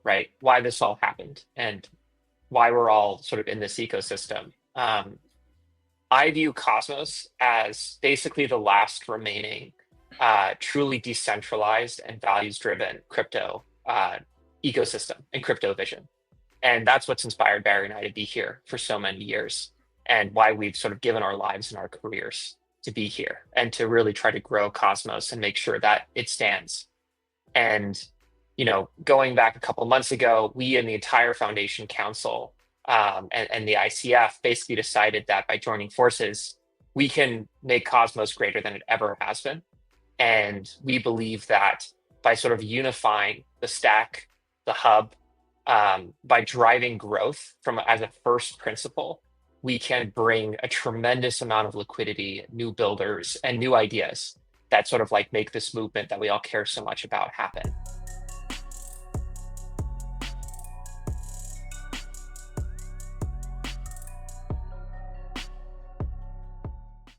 right? Why this all happened and why we're all sort of in this ecosystem. I view Cosmos as basically the last remaining truly decentralized and values-driven crypto ecosystem and crypto vision. And that's what's inspired Barry and I to be here for so many years, and why we've sort of given our lives and our careers to be here and to really try to grow Cosmos and make sure that it stands. And, going back a couple months ago, we and the entire Foundation Council and the ICF basically decided that by joining forces, we can make Cosmos greater than it ever has been. And we believe that by sort of unifying the stack, the hub, by driving growth from as a first principle, we can bring a tremendous amount of liquidity, new builders, and new ideas that sort of like make this movement that we all care so much about happen.